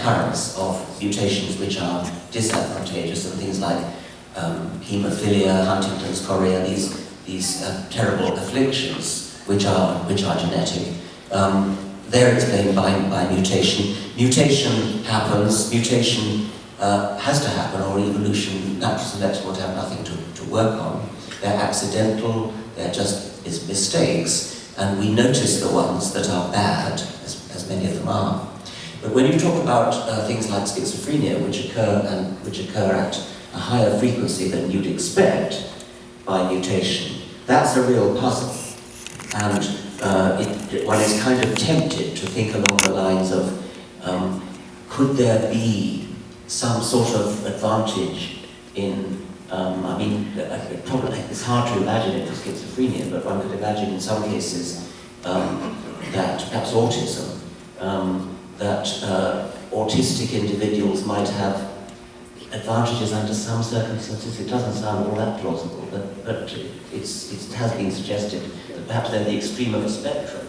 occurrence of mutations which are disadvantageous, and things like haemophilia, Huntington's chorea, these terrible afflictions which are genetic. They're explained by mutation. Mutation happens. Mutation has to happen, or evolution, natural selection would have nothing to work on. They're accidental. They're just mistakes, and we notice the ones that are bad, as many of them are. But when you talk about things like schizophrenia, which occur at a higher frequency than you'd expect by mutation, that's a real puzzle. And one is kind of tempted to think along the lines of, could there be some sort of advantage in, probably it's hard to imagine it for schizophrenia, but one could imagine in some cases that perhaps autism, that autistic individuals might have advantages under some circumstances. It doesn't sound all that plausible, but it has been suggested that perhaps they're the extreme of a spectrum,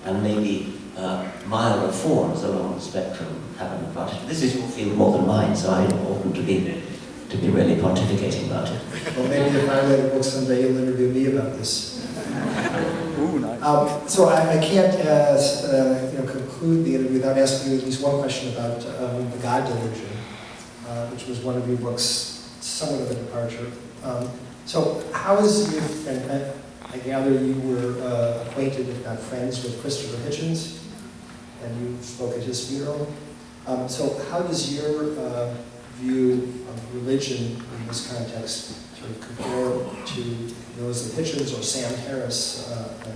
and maybe milder forms along the spectrum have an advantage. This is your field more than mine, so I oughtn't to be really pontificating about it. Well, maybe if I write a book someday, you'll interview me about this. Ooh, nice. So I can't conclude the interview without asking you at least one question about the God delusion, which was one of your books, somewhat of a departure. So how is your, and I gather you were acquainted, if not friends, with Christopher Hitchens, and you spoke at his funeral. So how does your view of religion in this context sort of compare to those of Hitchens or Sam Harris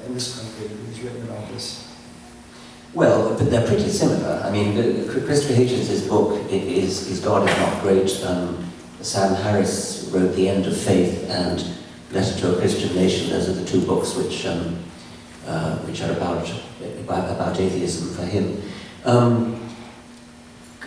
in this country who's written about this? Well, but they're pretty similar. I mean, Christopher Hitchens' book is God is Not Great. Sam Harris wrote The End of Faith and Letter to a Christian Nation. Those are the two books which are about atheism for him.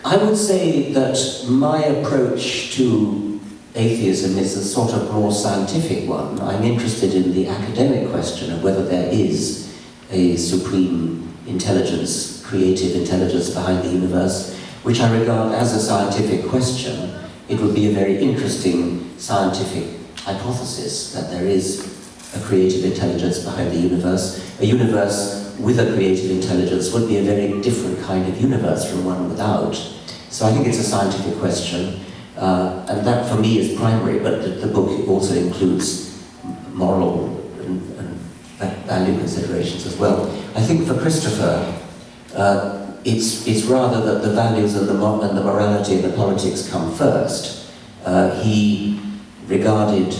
I would say that my approach to atheism is a sort of more scientific one. I'm interested in the academic question of whether there is a supreme intelligence, creative intelligence behind the universe, which I regard as a scientific question. It would be a very interesting scientific hypothesis that there is a creative intelligence behind the universe. A universe with a creative intelligence would be a very different kind of universe from one without. So I think it's a scientific question, and that for me is primary, but the book also includes moral and value considerations as well. I think for Christopher, it's rather that the values and the morality and the politics come first. He regarded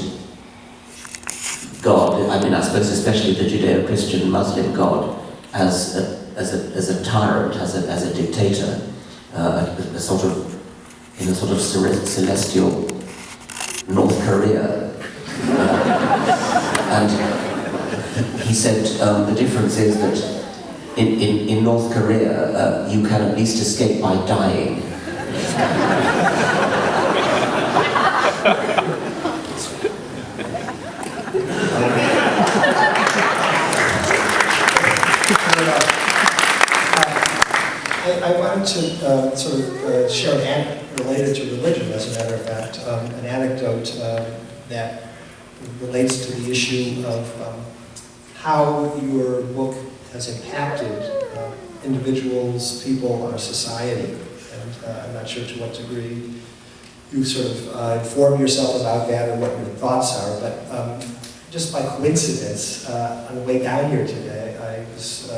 God, I mean, I suppose especially the Judeo-Christian Muslim God, as a tyrant, as a dictator, a sort of celestial North Korea. And he said the difference is that in North Korea, you can at least escape by dying. I wanted to sort of share an anecdote related to religion, as a matter of fact, an anecdote that relates to the issue of how your book has impacted individuals, people, our society. And I'm not sure to what degree you sort of inform yourself about that or what your thoughts are, but just by coincidence, on the way down here today, I was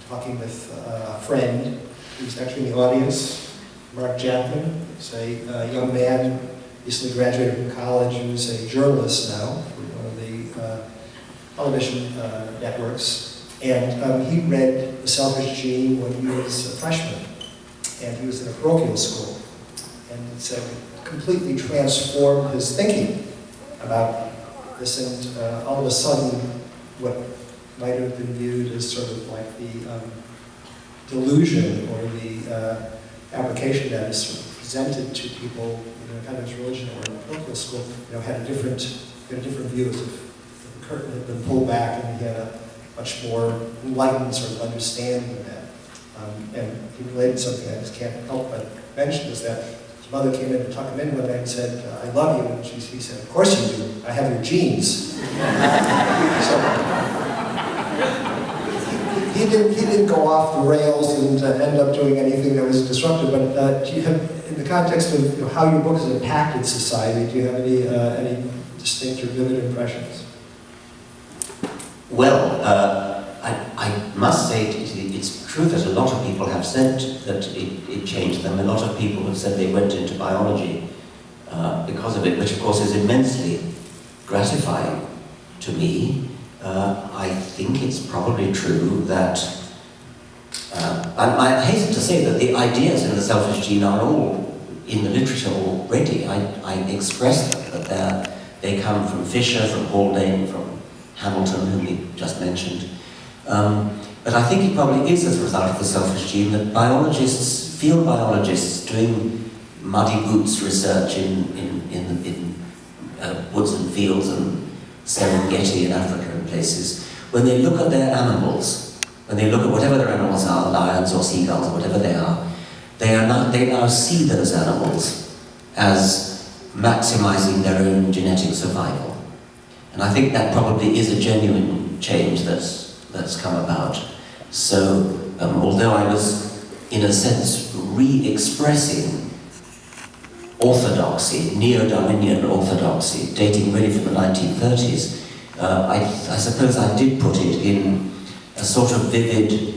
talking with a friend who's actually in the audience, Mark Chapman. He's a young man, recently graduated from college, who's a journalist now for one of the television networks. And he read The Selfish Gene when he was a freshman, and he was in a parochial school. And it's completely transformed his thinking about this, and all of a sudden, what might have been viewed as sort of like the delusion or the application that is sort of presented to people, kind of religion or in parochial school, had a different view, as if the curtain had been pulled back and he had a much more enlightened sort of understanding of that. And he related something I just can't help but mention, is that his mother came in to tuck him in one night and said, I love you. And he said, of course you do. I have your genes. So, he didn't go off the rails and end up doing anything that was disruptive, but do you have, in the context of how your book has impacted society, do you have any distinct or vivid impressions? Well, I must say it's true that a lot of people have said that it changed them. A lot of people have said they went into biology because of it, which of course is immensely gratifying to me. I think it's probably true that, I hasten to say that the ideas in the selfish gene are all in the literature already. I express them, that they come from Fisher, from Haldane, from Hamilton, whom we just mentioned. But I think it probably is as a result of the selfish gene that biologists, field biologists doing muddy boots research in woods and fields and Serengeti in Africa and places, when they look at their animals, when they look at whatever their animals are, lions or seagulls or whatever they now see those animals as maximizing their own genetic survival. And I think that probably is a genuine change that's come about. So, although I was, in a sense, re-expressing orthodoxy, neo-Darwinian orthodoxy, dating really from the 1930s, I suppose I did put it in a sort of vivid,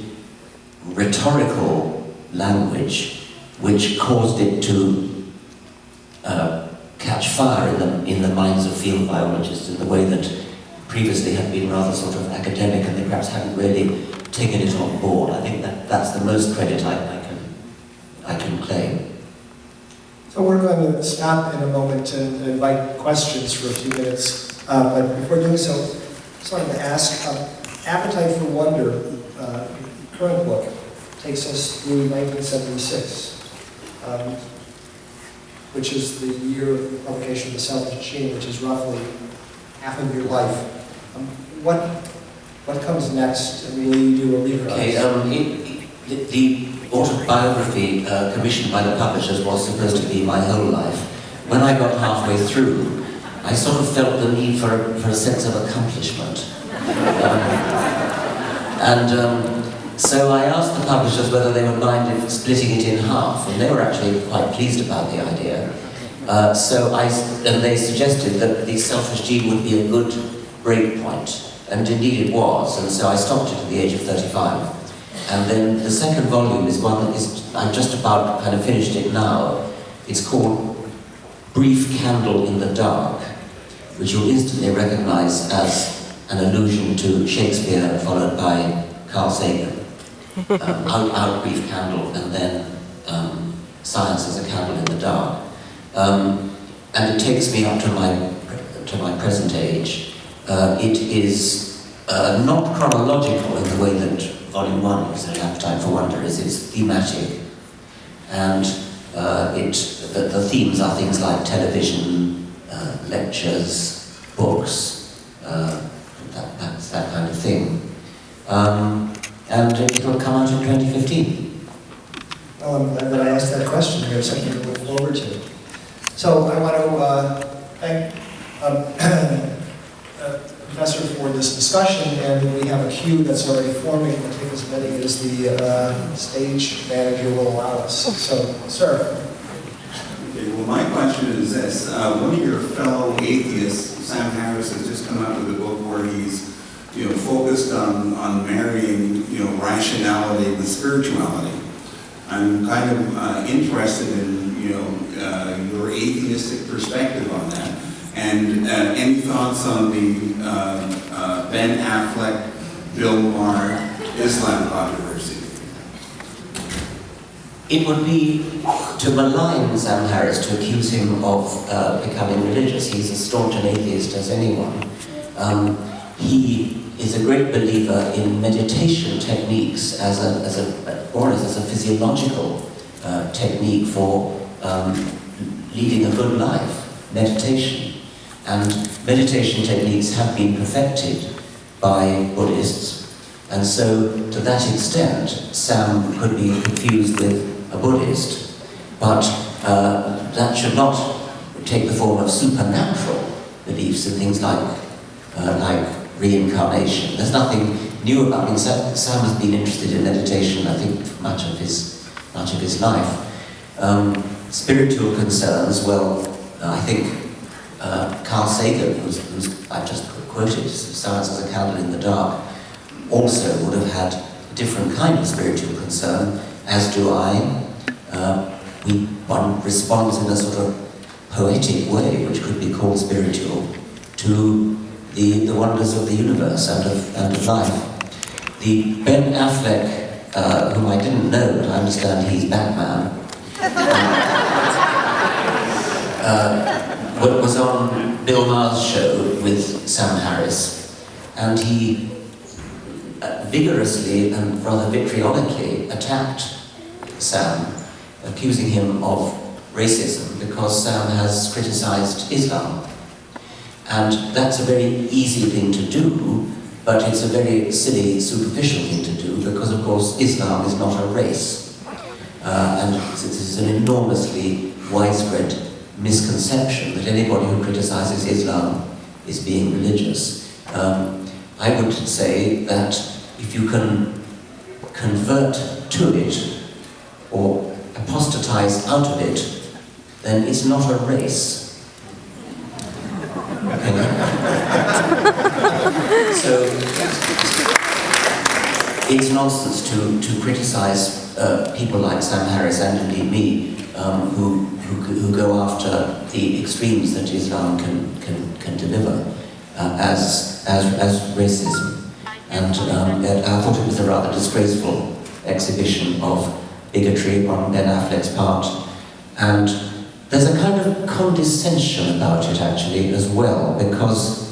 rhetorical language, which caused it to catch fire in the minds of field biologists in the way that previously had been rather sort of academic, and they perhaps hadn't really taken it on board. I think that's the most credit I can claim. So we're going to stop in a moment and invite questions for a few minutes. But before doing so, I just wanted to ask, Appetite for Wonder, the current book, takes us through 1976, which is the year of the publication of The Selfish Gene, which is roughly half of your life. What comes next, and will you do a reader? Okay, the autobiography commissioned by the publishers was supposed to be my whole life. When I got halfway through, I sort of felt the need for a sense of accomplishment. So I asked the publishers whether they would mind if splitting it in half, and they were actually quite pleased about the idea. And they suggested that The Selfish Gene would be a good break point, and indeed it was, and so I stopped it at the age of 35. And then the second volume is one that is, I'm just about kind of finished it now. It's called Brief Candle in the Dark, which you'll instantly recognize as an allusion to Shakespeare, followed by Carl Sagan. Out brief candle, and then science as a candle in the dark. And it takes me up to my present age. It is not chronological in the way that Volume 1 is, An Appetite for Wonder is. It's thematic, and the themes are things like television, lectures, books, that kind of thing. And it will come out in 2015. Well, I'm glad that I asked that question. We have something to look forward to. So I want to thank Professor for this discussion, and we have a queue that's already forming. We'll take as many as the stage manager will allow us. So, sir. Okay, well, my question is this. One of your fellow atheists, Sam Harris, has just come out with a book where he's focused on marrying, rationality with spirituality. I'm kind of interested in, your atheistic perspective on that. And any thoughts on the Ben Affleck, Bill Maher, Islam controversy? It would be to malign Sam Harris to accuse him of becoming religious. He's as staunch an atheist as anyone. He is a great believer in meditation techniques as a physiological technique for leading a good life, meditation. And meditation techniques have been perfected by Buddhists, And so, to that extent, Sam could be confused with a Buddhist, but that should not take the form of supernatural beliefs in things like reincarnation. There's nothing new about. I mean, Sam has been interested in meditation, I think, for much of his life. Spiritual concerns, well, I think Carl Sagan, who's I just quoted, Science as a Candle in the Dark, also would have had a different kind of spiritual concern, as do I. One responds in a sort of poetic way, which could be called spiritual, to the wonders of the universe and of life. The Ben Affleck, whom I didn't know, but I understand he's Batman, was on Bill Maher's show with Sam Harris, and he vigorously and rather vitriolically attacked Sam, accusing him of racism because Sam has criticized Islam. And that's a very easy thing to do, but it's a very silly, superficial thing to do because, of course, Islam is not a race. And this is an enormously widespread misconception that anybody who criticizes Islam is being religious. I would say that if you can convert to it or apostatize out of it, then it's not a race. So it's nonsense to criticize people like Sam Harris and indeed me, who go after the extremes that Islam can deliver as racism. And I thought it was a rather disgraceful exhibition of bigotry on Ben Affleck's part. And there's a kind of condescension about it actually as well, because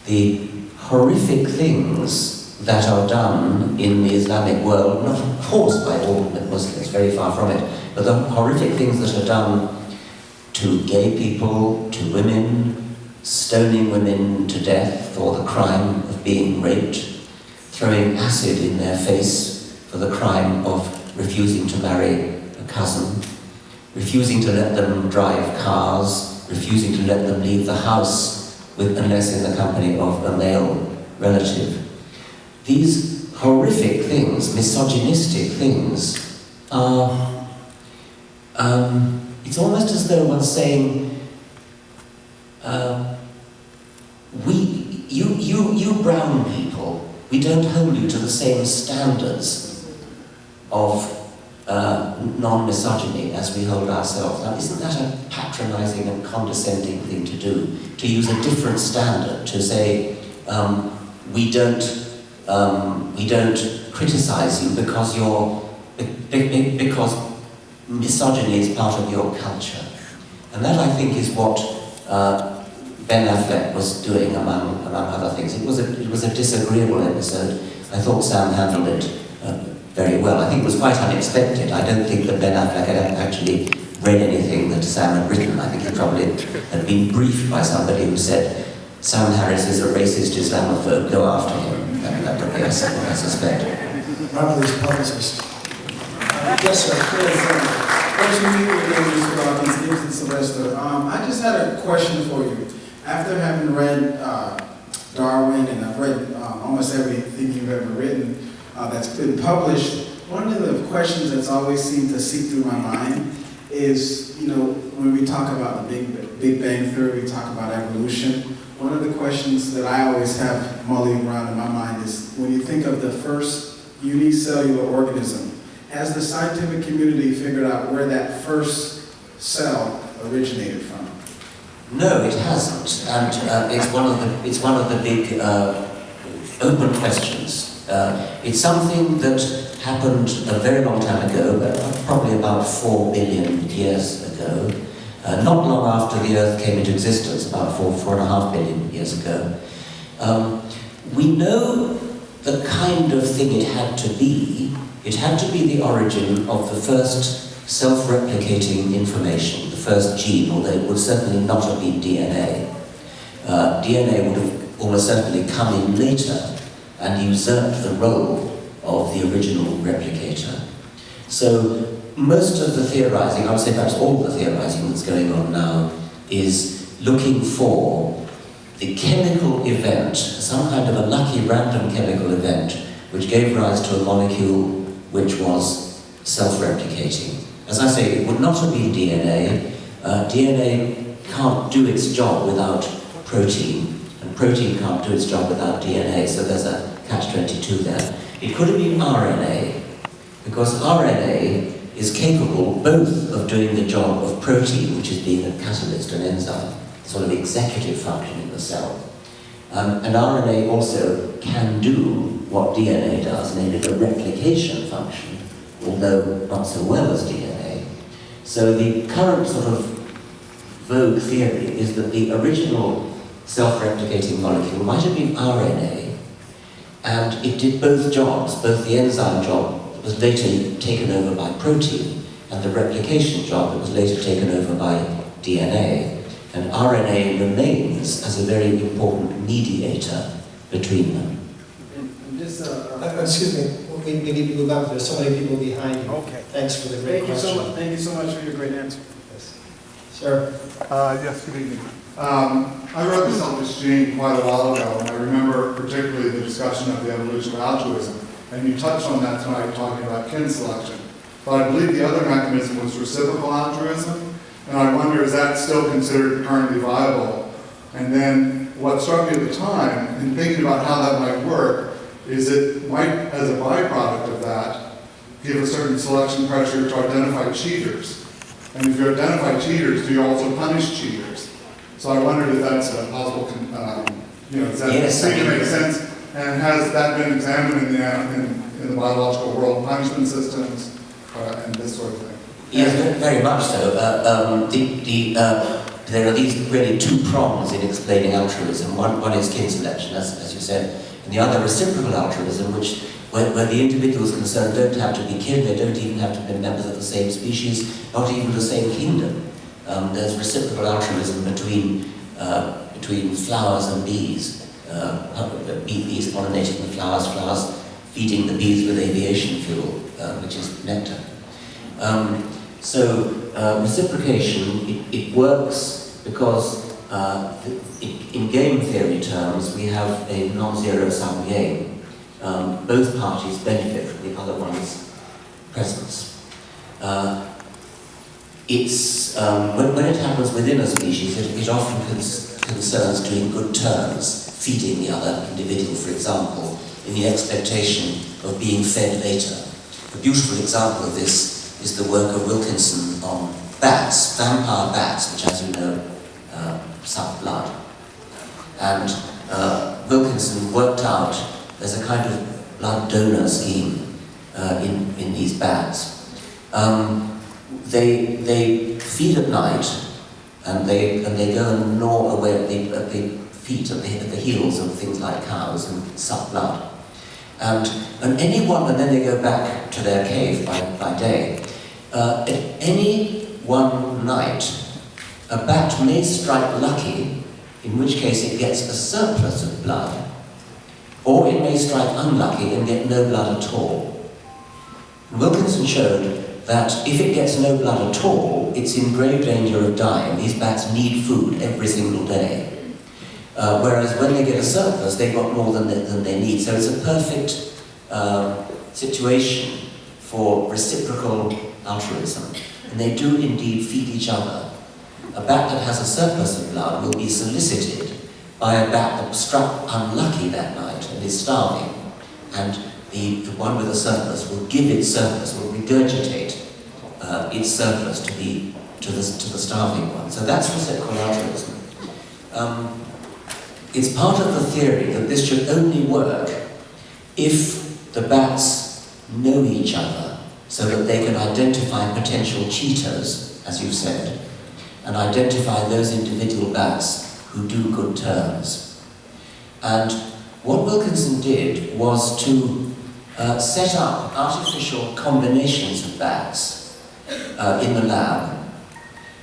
the horrific things that are done in the Islamic world, not of course by all Muslims, very far from it, but the horrific things that are done to gay people, to women, stoning women to death for the crime of being raped, throwing acid in their face for the crime of refusing to marry a cousin, refusing to let them drive cars, refusing to let them leave the house unless in the company of a male relative. These horrific things, misogynistic things, are, it's almost as though one's saying, you brown people, we don't hold you to the same standards of non-misogyny as we hold ourselves. Now, isn't that a patronizing and condescending thing to do? To use a different standard, to say, we don't criticize you because because misogyny is part of your culture. And that, I think, is what Ben Affleck was doing among other things. It was a disagreeable episode. I thought Sam handled it very well. I think it was quite unexpected. I don't think that Ben Affleck had actually read anything that Sam had written. I think he probably had been briefed by somebody who said, Sam Harris is a racist Islamophobe, go after him. That would be, I suspect. Probably his publicist. Yes, sir. Pleasure to meet you again, Mr. Dawkins, Niuvis and Sylvester. I just had a question for you. After having read Darwin, and I've read almost everything you've ever written that's been published, one of the questions that's always seemed to seep through my mind is, when we talk about the Big Bang Theory, we talk about evolution. One of the questions that I always have mulling around in my mind is, when you think of the first unicellular organism, has the scientific community figured out where that first cell originated from? No, it hasn't, and it's one of the big open questions. It's something that happened a very long time ago, probably about 4 billion years ago, not long after the Earth came into existence, about 4.5 billion years ago. We know the kind of thing it had to be. It had to be the origin of the first self-replicating information, the first gene, although it would certainly not have been DNA. DNA would have almost certainly come in later and usurped the role of the original replicator. So most of the theorizing, I would say perhaps all the theorizing that's going on now, is looking for the chemical event, some kind of a lucky random chemical event, which gave rise to a molecule which was self-replicating. As I say, it would not have been DNA. DNA can't do its job without protein, and protein can't do its job without DNA, so there's a catch-22 there. It could have been RNA, because RNA is capable both of doing the job of protein, which is being a catalyst, an enzyme, sort of executive function in the cell. And RNA also can do what DNA does, namely the replication function, although not so well as DNA. So the current sort of vogue theory is that the original self-replicating molecule might have been RNA, and it did both jobs, both the enzyme job that was later taken over by protein, and the replication job that was later taken over by DNA. And RNA remains as a very important mediator between them. Excuse me, we need to move on. There's so many people behind you. Okay. Thanks for the great question. Thank you so much for your great answer. Yes. Sir? Yes, good evening. I read The Selfish Gene quite a while ago, and I remember particularly the discussion of the evolution of altruism. And you touched on that tonight, talking about kin selection. But I believe the other mechanism was reciprocal altruism. And I wonder, is that still considered currently viable? And then what struck me at the time, in thinking about how that might work, is it might, as a byproduct of that, give a certain selection pressure to identify cheaters. And if you identify cheaters, do you also punish cheaters? So I wondered if that's a possible, does that seem to make sense? And has that been examined in the biological world, punishment systems, and this sort of thing? Yes, very much so. There are these really two prongs in explaining altruism. One is kin selection, as you said, and the other reciprocal altruism, which where the individuals concerned don't have to be kin, they don't even have to be members of the same species, not even the same kingdom. There's reciprocal altruism between flowers and bees. Bees pollinating the flowers, flowers feeding the bees with aviation fuel, which is nectar. Reciprocation, it works because in game theory terms, we have a non-zero sum game. Both parties benefit from the other one's presence. When it happens within a species, it often concerns doing good turns, feeding the other individual, for example, in the expectation of being fed later. A beautiful example of this is the work of Wilkinson on bats, vampire bats, which, as you know, suck blood. And Wilkinson worked out there's a kind of blood donor scheme in these bats. They feed at night, and they go and gnaw away at the feet, at the heels of things like cows, and suck blood. And then they go back to their cave by day. At any one night, a bat may strike lucky, in which case it gets a surplus of blood, or it may strike unlucky and get no blood at all. And Wilkinson showed that if it gets no blood at all, it's in grave danger of dying. These bats need food every single day. Whereas when they get a surplus, they've got more than they need. So it's a perfect situation for reciprocal altruism. And they do indeed feed each other. A bat that has a surplus of blood will be solicited by a bat that struck unlucky that night and is starving. And the one with a surplus will give its surplus, will regurgitate its surplus to the starving one. So that's reciprocal altruism. It's part of the theory that this should only work if the bats know each other, so that they can identify potential cheaters, as you've said, and identify those individual bats who do good turns. And what Wilkinson did was to set up artificial combinations of bats in the lab.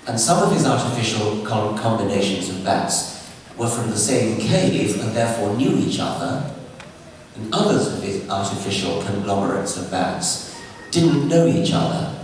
And some of his artificial combinations of bats were from the same cave and therefore knew each other. and others of these artificial conglomerates of bats didn't know each other.